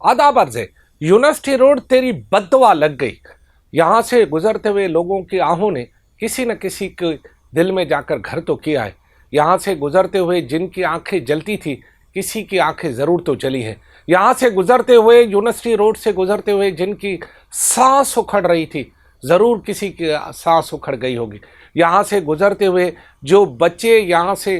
आदाब अर्ज़ है। यूनिवर्सिटी रोड तेरी बद्दुआ लग गई। यहाँ से गुजरते हुए लोगों की आहों ने किसी न किसी के दिल में जाकर घर तो किया है। यहाँ से गुजरते हुए जिनकी आंखें जलती थी, किसी की आंखें ज़रूर तो जली हैं। यहाँ से गुजरते हुए, यूनिवर्सिटी रोड से गुजरते हुए जिनकी सांस उखड़ रही थी, ज़रूर किसी की सांस उखड़ गई होगी। यहाँ से गुजरते हुए जो बच्चे यहाँ से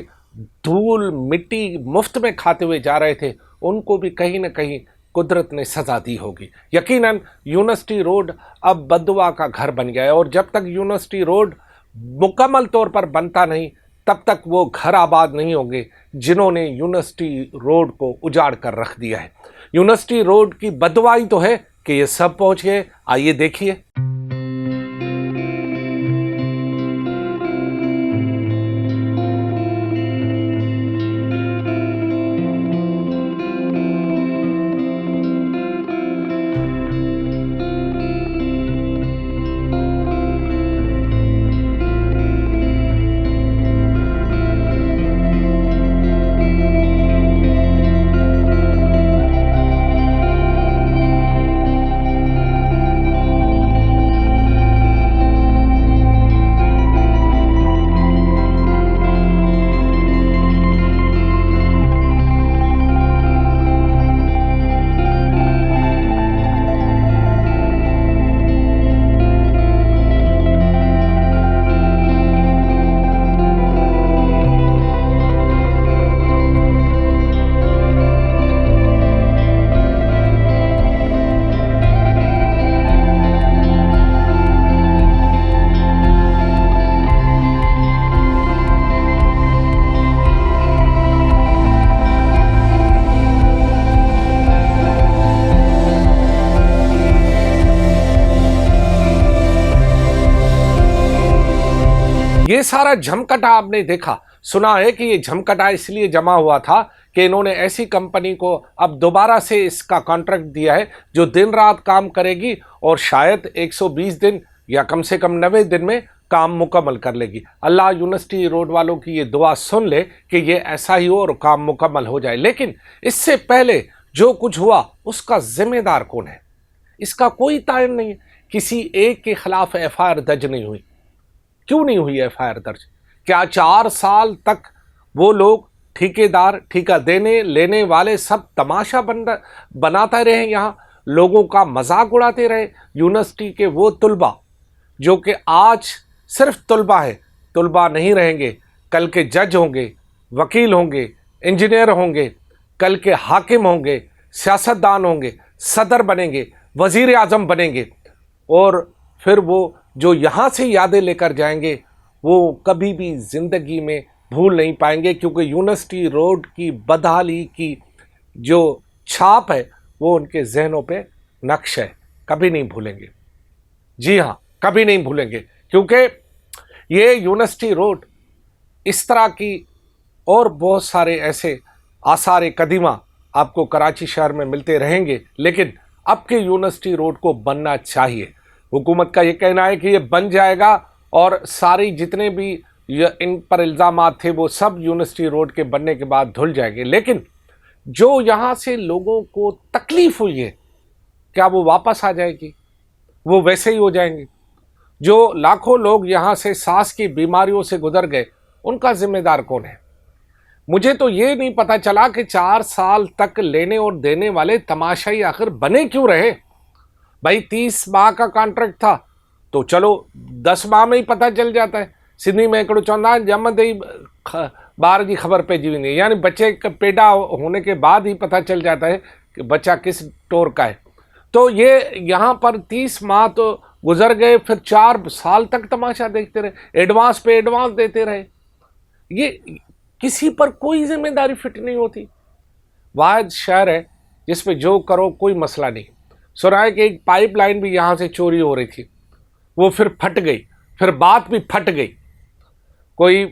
धूल मिट्टी मुफ्त में खाते हुए जा रहे थे, उनको भी कहीं ना कहीं कुदरत ने सज़ा दी होगी। यकीनन यूनिवर्सिटी रोड अब बद्दुआ का घर बन गया है, और जब तक यूनिवर्सिटी रोड मुकम्मल तौर पर बनता नहीं, तब तक वो घर आबाद नहीं होंगे जिन्होंने यूनिवर्सिटी रोड को उजाड़ कर रख दिया है। यूनिवर्सिटी रोड की बददुआई तो है कि ये सब पहुंच गए। आइए देखिए। ये सारा झमकटा आपने देखा, सुना है कि ये झमकटा इसलिए जमा हुआ था कि इन्होंने ऐसी कंपनी को अब दोबारा से इसका कॉन्ट्रैक्ट दिया है जो दिन रात काम करेगी और शायद 120 दिन या कम से कम 90 दिन में काम मुकम्मल कर लेगी। अल्लाह यूनिवर्सिटी रोड वालों की ये दुआ सुन ले कि ये ऐसा ही हो और काम मुकम्मल हो जाए। लेकिन इससे पहले जो कुछ हुआ उसका जिम्मेदार कौन है, इसका कोई तायन नहीं है। किसी एक के खिलाफ FIR दर्ज नहीं हुई। क्यों नहीं हुई FIR दर्ज? क्या 4 साल तक वो लोग ठेकेदार, ठेका देने लेने वाले सब तमाशा बनाते रहे, यहाँ लोगों का मजाक उड़ाते रहे? यूनिवर्सिटी के वो तुलबा जो कि आज सिर्फ तुलबा है, तुलबा नहीं रहेंगे, कल के जज होंगे, वकील होंगे, इंजीनियर होंगे, कल के हाकिम होंगे, सियासतदान होंगे, सदर बनेंगे, वजीर आज़म बनेंगे, और फिर वो जो यहाँ से यादें लेकर जाएंगे वो कभी भी ज़िंदगी में भूल नहीं पाएंगे, क्योंकि यूनिवर्सिटी रोड की बदहाली की जो छाप है वो उनके जहनों पे नक्श है, कभी नहीं भूलेंगे। जी हाँ, कभी नहीं भूलेंगे, क्योंकि ये यूनिवर्सिटी रोड इस तरह की और बहुत सारे ऐसे आसार कदीमा आपको कराची शहर में मिलते रहेंगे। लेकिन अब के यूनिवर्सिटी रोड को बनना चाहिए। हुकूमत का ये कहना है कि ये बन जाएगा और सारी जितने भी इन पर इल्ज़ामात थे वो सब यूनिवर्सिटी रोड के बनने के बाद धुल जाएंगे। लेकिन जो यहाँ से लोगों को तकलीफ़ हुई है, क्या वो वापस आ जाएगी? वो वैसे ही हो जाएंगे? जो लाखों लोग यहाँ से सांस की बीमारियों से गुजर गए, उनका जिम्मेदार कौन है? मुझे तो ये नहीं पता चला कि 4 साल तक लेने और देने वाले तमाशाई आखिर बने क्यों रहे। भाई 30 माह का कॉन्ट्रैक्ट था तो चलो 10 माह में ही पता चल जाता है। सिंधी में हिकिड़ो चवंदा आहिनि, जमंदे ही ॿार जी ख़बर पइजी वेंदी है, यानी बच्चे का पैदा होने के बाद ही पता चल जाता है कि बच्चा किस टोर का है। तो ये यहाँ पर 30 माह तो गुजर गए, फिर 4 साल तक तमाशा देखते रहे, एडवांस पे एडवांस देते रहे। ये किसी पर कोई जिम्मेदारी फिट नहीं होती। वाहिद शहर है जिसपे जो करो कोई मसला नहीं। सुना है कि एक पाइपलाइन भी यहाँ से चोरी हो रही थी, वो फिर फट गई, फिर बात भी फट गई। कोई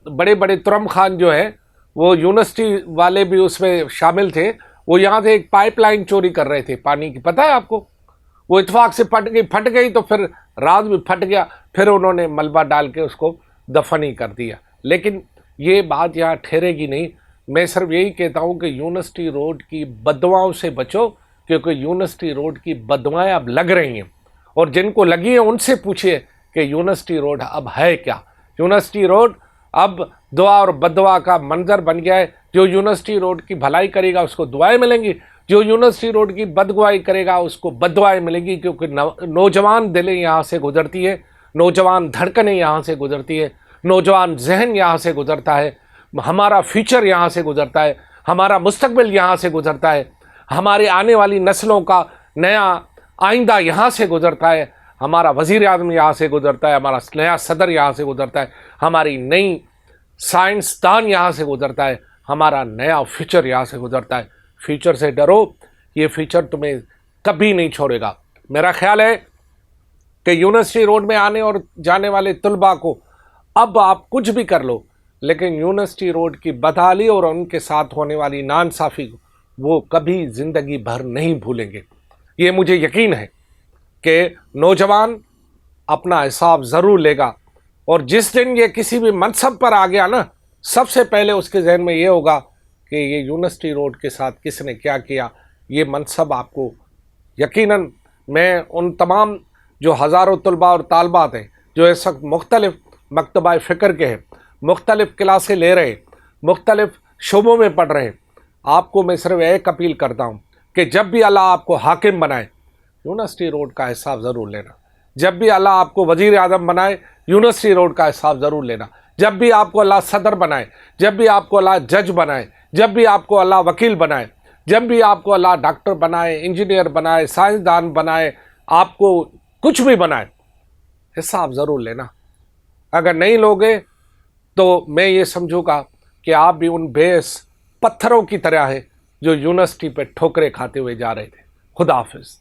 बड़े बड़े तुरम खान जो है, वो यूनिवर्सिटी वाले भी उसमें शामिल थे, वो यहाँ से एक पाइपलाइन चोरी कर रहे थे पानी की, पता है आपको? वो इत्तेफाक से फट गई तो फिर रात भी फट गया, फिर उन्होंने मलबा डाल के उसको दफन ही कर दिया। लेकिन ये बात यहाँ ठहरेगी नहीं। मैं सिर्फ यही कहता हूँ कि यूनिवर्सिटी रोड की बददुआओं से बचो, क्योंकि यूनिवर्सिटी रोड की बददुआएं अब लग रही हैं, और जिनको लगी है उनसे पूछिए कि यूनिवर्सिटी रोड अब है क्या। यूनिवर्सिटी रोड अब दुआ और बददुआ का मंजर बन गया है। जो यूनिवर्सिटी रोड की भलाई करेगा उसको दुआएं मिलेंगी, जो यूनिवर्सिटी रोड की बदगुआई करेगा उसको बददुआएं मिलेंगी, क्योंकि नौजवान दिलें यहाँ से गुजरती है, नौजवान धड़कनें यहाँ से गुजरती है, नौजवान जहन यहाँ से गुजरता है, हमारा फ्यूचर यहाँ से गुजरता है, हमारा मुस्तकबिल यहाँ से गुजरता है, हमारे आने वाली नस्लों का नया आइंदा यहाँ से गुजरता है, हमारा वज़ीर आज़म यहाँ से गुजरता है, हमारा नया सदर यहाँ से गुजरता है, हमारी नई साइंसदान यहाँ से गुजरता है, हमारा नया फ्यूचर यहाँ से गुजरता है। फ्यूचर से डरो, ये फ्यूचर तुम्हें कभी नहीं छोड़ेगा। मेरा ख्याल है कि यूनिवर्सिटी रोड में आने और जाने वाले तलबा को अब आप कुछ भी कर लो, लेकिन यूनिवर्सिटी रोड की बदहाली और उनके साथ होने वाली नाइंसाफ़ी वो कभी ज़िंदगी भर नहीं भूलेंगे। ये मुझे यकीन है कि नौजवान अपना हिसाब ज़रूर लेगा, और जिस दिन ये किसी भी मनसब पर आ गया ना, सबसे पहले उसके जहन में ये होगा कि ये यूनिवर्सिटी रोड के साथ किसने क्या किया। ये मनसब आपको यकीनन, मैं उन तमाम जो हज़ारों तलबा और तालबात हैं जो इस वक्त मुख्तलिफ मकतबा फ़िक्र के हैं, मुख्तलिफ क्लासें ले रहे, मुख्तलिफ शोबों में पढ़ रहे, आपको मैं सिर्फ एक अपील करता हूँ कि जब भी अल्लाह आपको हाकिम बनाए, यूनिवर्सिटी रोड का हिसाब ज़रूर लेना। जब भी अल्लाह आपको वज़ीर आज़म बनाए, यूनिवर्सिटी रोड का हिसाब ज़रूर लेना। जब भी आपको अल्लाह सदर बनाए, जब भी आपको अल्लाह जज बनाए, जब भी आपको अल्लाह वकील बनाए, जब भी आपको अल्लाह डॉक्टर बनाए, इंजीनियर बनाए, साइंसदान बनाए, आपको कुछ भी बनाए, हिसाब ज़रूर लेना। अगर नहीं लोगे तो मैं ये समझूंगा कि आप भी उन बेस पत्थरों की तरह है जो यूनिवर्सिटी पे ठोकरें खाते हुए जा रहे थे। खुदा हाफिज़।